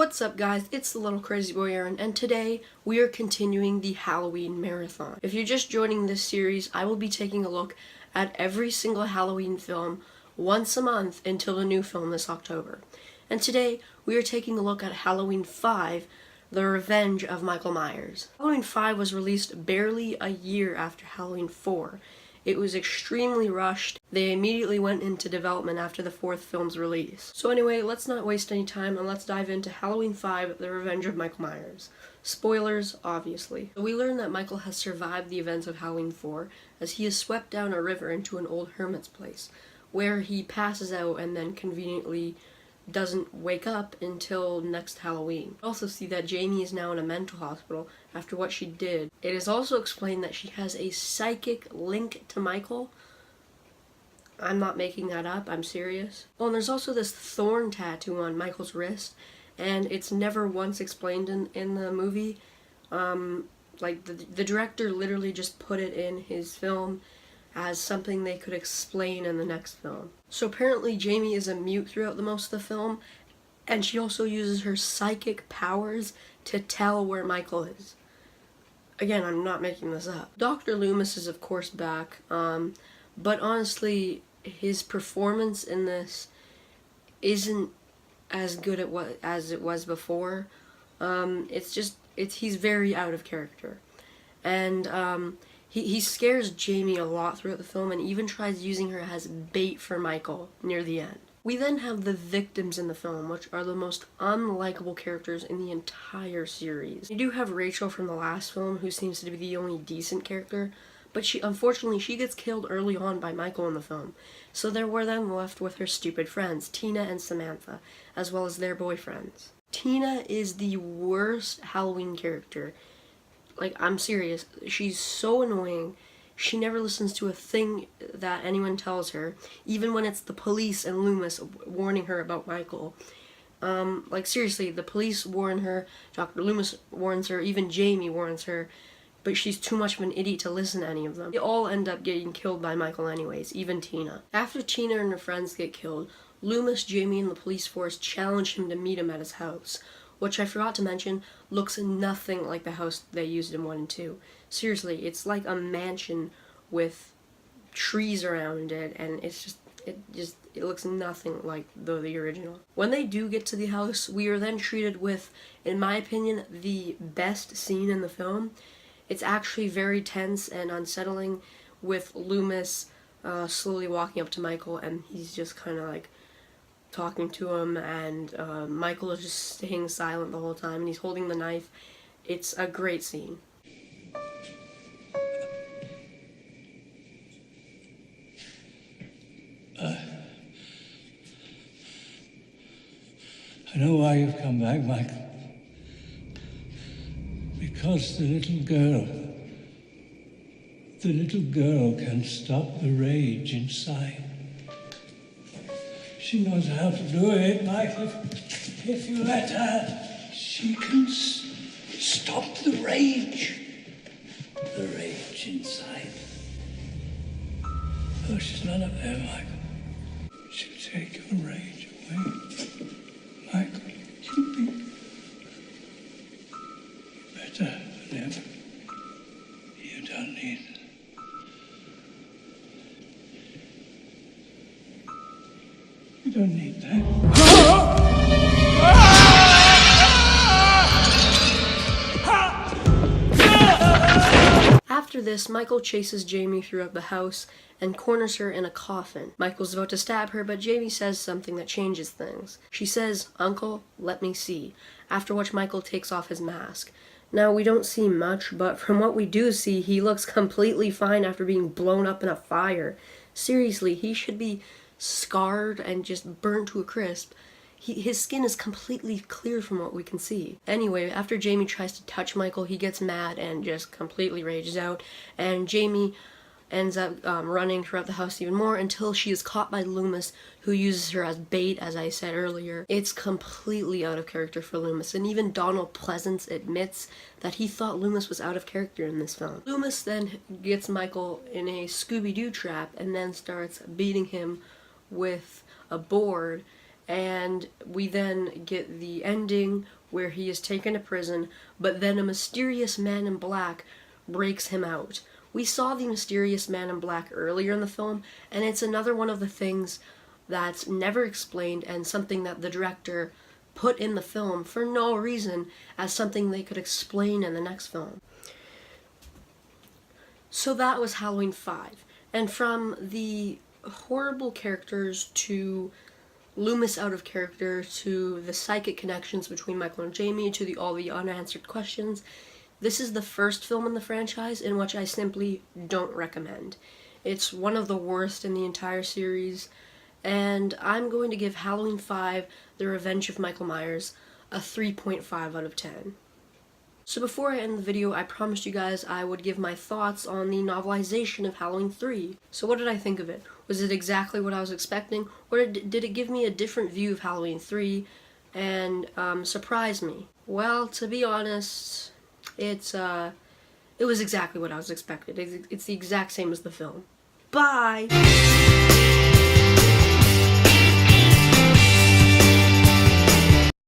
What's up guys, it's the little crazy boy Aaron, and today we are continuing the Halloween marathon. If you're just joining this series, I will be taking a look at every single Halloween film once a month until the new film this October. And today we are taking a look at Halloween 5, The Revenge of Michael Myers. Halloween 5 was released barely a year after Halloween 4. It was extremely rushed. They immediately went into development after the fourth film's release. So anyway, let's not waste any time and let's dive into Halloween 5, The Revenge of Michael Myers. Spoilers, obviously. So we learn that Michael has survived the events of Halloween 4 as he is swept down a river into an old hermit's place, where he passes out and then conveniently doesn't wake up until next Halloween. We also see that Jamie is now in a mental hospital after what she did. It is also explained that she has a psychic link to Michael. I'm not making that up, I'm serious. Oh, and there's also this thorn tattoo on Michael's wrist, and it's never once explained in the movie. The director literally just put it in his film as something they could explain in the next film. So apparently Jamie is a mute throughout the most of the film, and she also uses her psychic powers to tell where Michael is. Again, I'm not making this up. Dr. Loomis is of course back, but honestly, his performance in this isn't as good as it was before. He's very out of character. And he scares Jamie a lot throughout the film and even tries using her as bait for Michael near the end. We then have the victims in the film, which are the most unlikable characters in the entire series. You do have Rachel from the last film, who seems to be the only decent character, but unfortunately she gets killed early on by Michael in the film. So we're then left with her stupid friends, Tina and Samantha, as well as their boyfriends. Tina is the worst Halloween character. Like, I'm serious, she's so annoying. She never listens to a thing that anyone tells her, even when it's the police and Loomis warning her about Michael. Seriously, the police warn her, Dr. Loomis warns her, even Jamie warns her, but she's too much of an idiot to listen to any of them. They all end up getting killed by Michael anyways, even Tina. After Tina and her friends get killed, Loomis, Jamie, and the police force challenge him to meet him at his house, which I forgot to mention looks nothing like the house they used in 1 and 2. Seriously, it's like a mansion with trees around it, and it looks nothing like the original. When they do get to the house, we are then treated with, in my opinion, the best scene in the film. It's actually very tense and unsettling, with Loomis slowly walking up to Michael, and he's just kind of like talking to him, and Michael is just staying silent the whole time, and he's holding the knife. It's a great scene. I know why you've come back, Michael. Because the little girl can stop the rage inside. She knows how to do it, Michael. If you let her, she can stop the rage. The rage inside. Oh, she's not up there, Michael. She'll take your rage away. Michael, you'll be better than ever. You don't need it. You don't need that. After this, Michael chases Jamie throughout the house and corners her in a coffin. Michael's about to stab her, but Jamie says something that changes things. She says, "Uncle, let me see," after which Michael takes off his mask. Now, we don't see much, but from what we do see, he looks completely fine after being blown up in a fire. Seriously, he should be scarred and just burnt to a crisp. His skin is completely clear from what we can see. Anyway, after Jamie tries to touch Michael, he gets mad and just completely rages out, and Jamie ends up running throughout the house even more until she is caught by Loomis, who uses her as bait, as I said earlier. It's completely out of character for Loomis, and even Donald Pleasance admits that he thought Loomis was out of character in this film. Loomis then gets Michael in a Scooby-Doo trap and then starts beating him with a board, And we then get the ending where he is taken to prison, but then a mysterious man in black breaks him out. We saw the mysterious man in black earlier in the film, and it's another one of the things that's never explained and something that the director put in the film for no reason as something they could explain in the next film. So that was Halloween 5. And from the horrible characters to Loomis out of character to the psychic connections between Michael and Jamie to all the unanswered questions, this is the first film in the franchise in which I simply don't recommend. It's one of the worst in the entire series, and I'm going to give Halloween 5, The Revenge of Michael Myers, a 3.5 out of 10. So before I end the video, I promised you guys I would give my thoughts on the novelization of Halloween 3. So what did I think of it? Was it exactly what I was expecting, or did it give me a different view of Halloween 3 and surprise me? Well, to be honest, it was exactly what I was expecting. It's the exact same as the film. Bye!